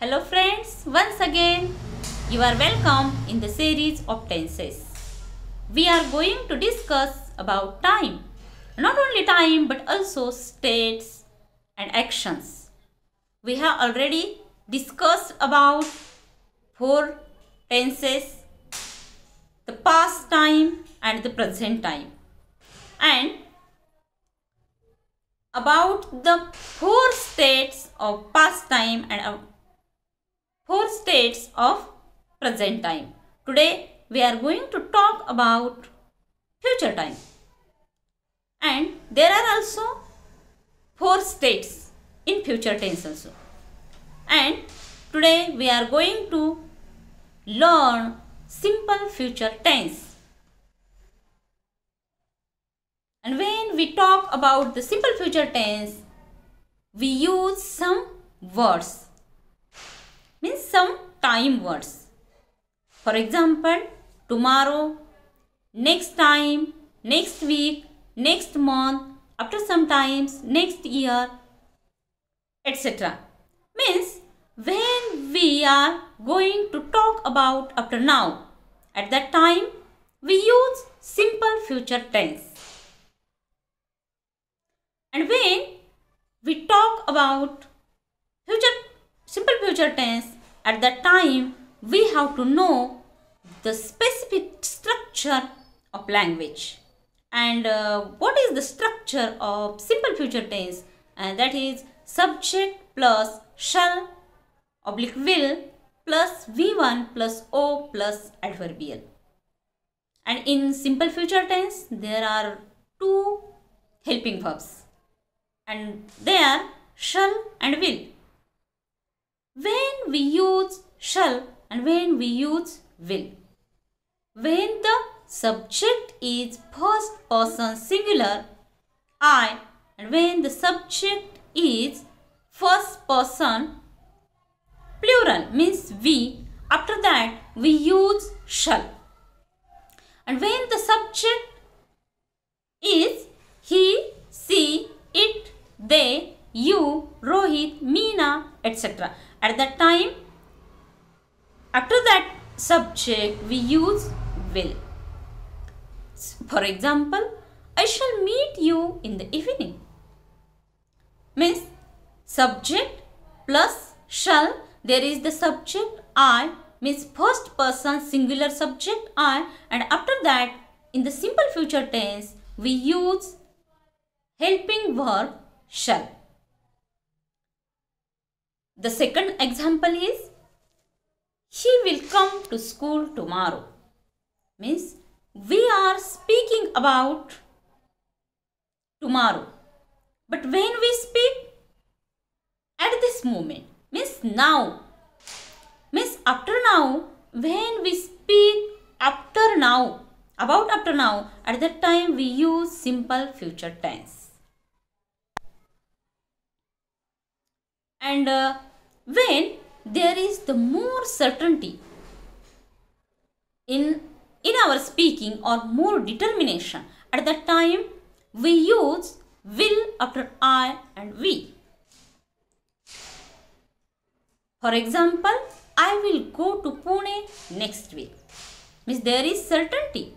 Hello friends, once again you are welcome in the series of tenses. We are going to discuss about time. Not only time but also states and actions. We have already discussed about four tenses, the past time and the present time, and about the four states of past time and four states of present time. Today we are going to talk about future time, and there are also four states in future tense also. And today we are going to learn simple future tense. And when we talk about the simple future tense, we use some words, means some time words. For example, tomorrow, next time, next week, next month, after some times, next year, etc. Means when we are going to talk about after now, at that time we use simple future tense. And when we talk about simple future tense, at that time we have to know the specific structure of language. And what is the structure of simple future tense? And that is subject plus shall oblique will plus V1 plus O plus adverbial. And in simple future tense there are two helping verbs, and they are shall and will. When we use shall and when we use will, when the subject is first person singular I, and when the subject is first person plural means we, after that we use shall. And when the subject is he, she, it, they, you, Rohit, Meena, etc. At that time, after that subject we use will. For example, I shall meet you in the evening. Means subject plus shall, there is the subject I, means first person singular subject I, and after that in the simple future tense we use helping verb shall. The second example is he will come to school tomorrow. Means we are speaking about tomorrow, but when we speak at this moment, means now, means after now, when we speak after now, about after now, at that time we use simple future tense. And when there is the more certainty in our speaking or more determination, at that time we use will after I and we. For example, I will go to Pune next week. Means there is certainty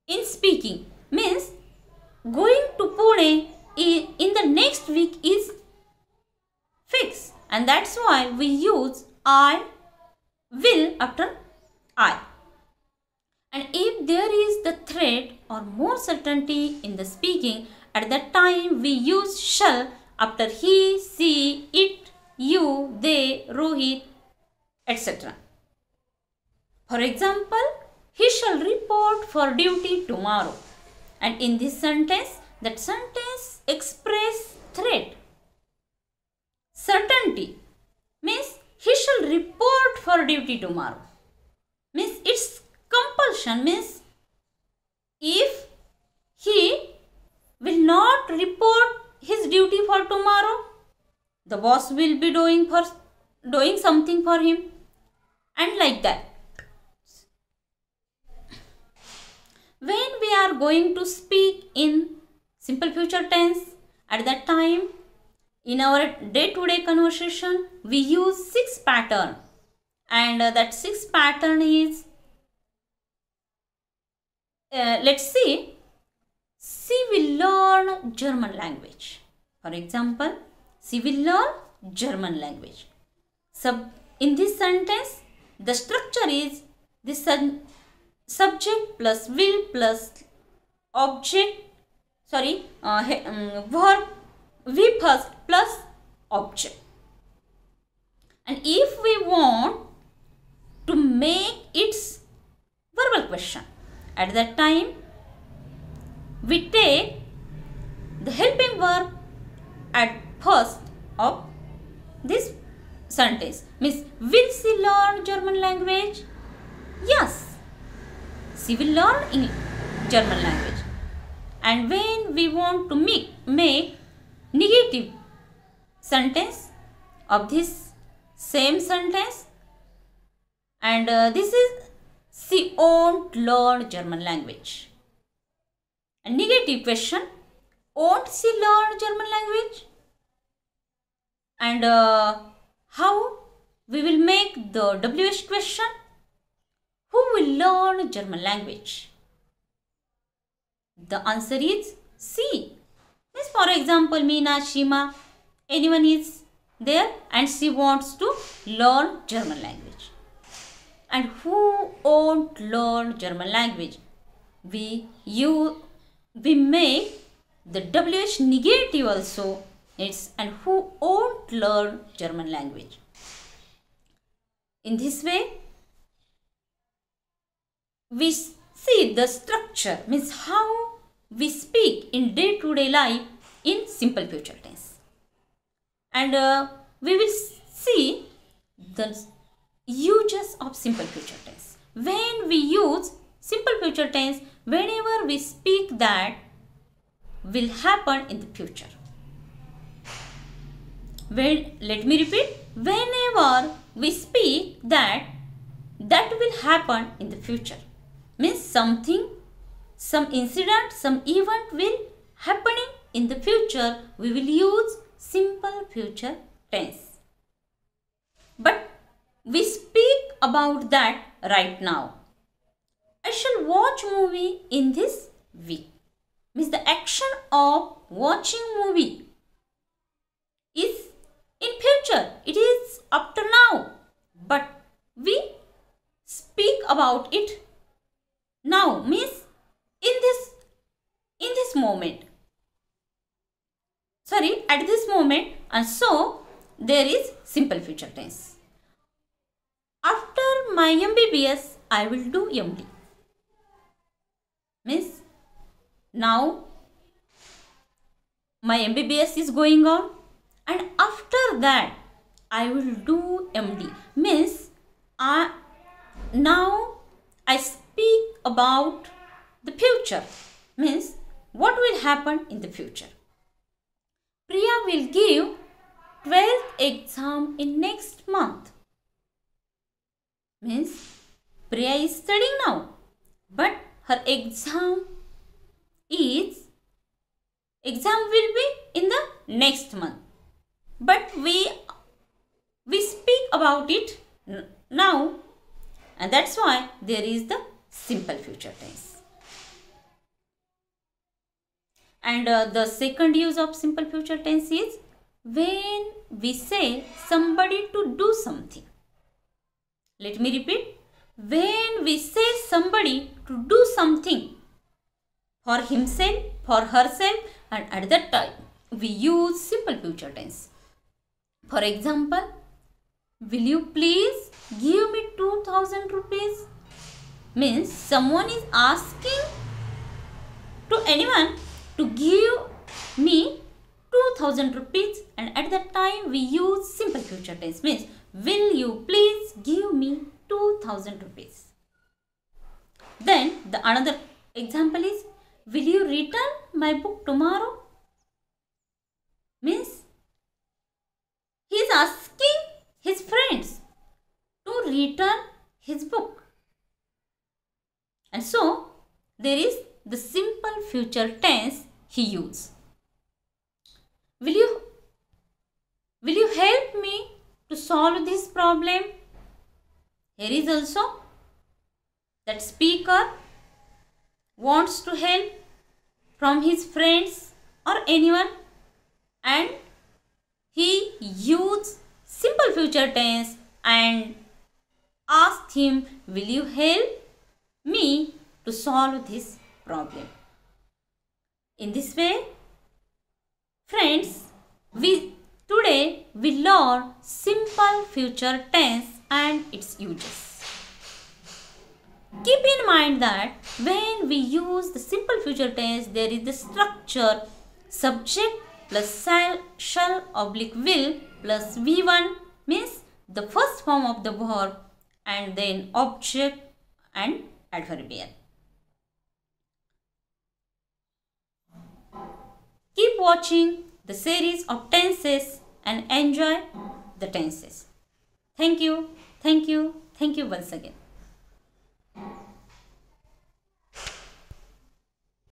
in speaking. Means going to Pune in the next week is fixed, and that's why we use I will after I. And if there is the threat or more certainty in the speaking, at that time we use shall after he, she, it, you, they, Rohit, etc. For example, he shall report for duty tomorrow. And in this sentence, that sentence expresses threat. Certainty means he shall report for duty tomorrow. Means it's compulsion, means if he will not report his duty for tomorrow, the boss will be doing something for him, and like that. When we are going to speak in simple future tense, at that time In our day-to-day conversation, we use 6 pattern, and that 6 pattern is, let's see, she will learn German language. For example, she will learn German language. In this sentence, the structure is the subject plus will plus object, verb we first plus object. And if we want to make its verbal question, at that time we take the helping verb at first of this sentence. Means, will she learn German language? Yes, she will learn German language. And when we want to make negative sentence of this same sentence, and this is, she won't learn German language. A negative question, won't she learn German language? And how we will make the WH question? Who will learn German language? The answer is C. Means, for example, Meena, Shima, anyone is there and she wants to learn German language. And who won't learn German language? We make the WH negative also. It's, and who won't learn German language. In this way, we see the structure, means how we speak in day-to-day life in simple future tense. And we will see the uses of simple future tense. When we use simple future tense, whenever we speak that will happen in the future. Let me repeat. Whenever we speak that will happen in the future, means something, some incident, some event will happening in the future, we will use simple future tense. But we speak about that right now. I shall watch movie in this week. Means, the action of watching movie is in future. It is after now. But we speak about it now. Means, in this moment. At this moment. And so, there is simple future tense. After my MBBS, I will do MD. Means, now my MBBS is going on, and after that I will do MD. Means, now I speak about the future. Means, what will happen in the future. Priya will give 12th exam in next month. Means, Priya is studying now, but her exam will be in the next month. But we speak about it now, and that's why there is the simple future tense. And the second use of simple future tense is when we say somebody to do something. Let me repeat. When we say somebody to do something for himself, for herself, and at that time we use simple future tense. For example, will you please give me 2000 rupees? Means, someone is asking to anyone to give me 2000 rupees, and at that time we use simple future tense. Means, will you please give me 2000 rupees? Then the another example is, will you return my book tomorrow? Means, he is asking his friends to return his book. And so, there is the simple future tense he used. Will you Will you help me to solve this problem? Here is also that speaker wants to help from his friends or anyone, and he used simple future tense and asked him, will you help me to solve this problem? In this way, friends, today we learn simple future tense and its uses. Keep in mind that when we use the simple future tense, there is the structure subject plus shall oblique will plus V1, means the first form of the verb, and then object and adverbial. Keep watching the series of tenses and enjoy the tenses. Thank you. Thank you. Thank you once again.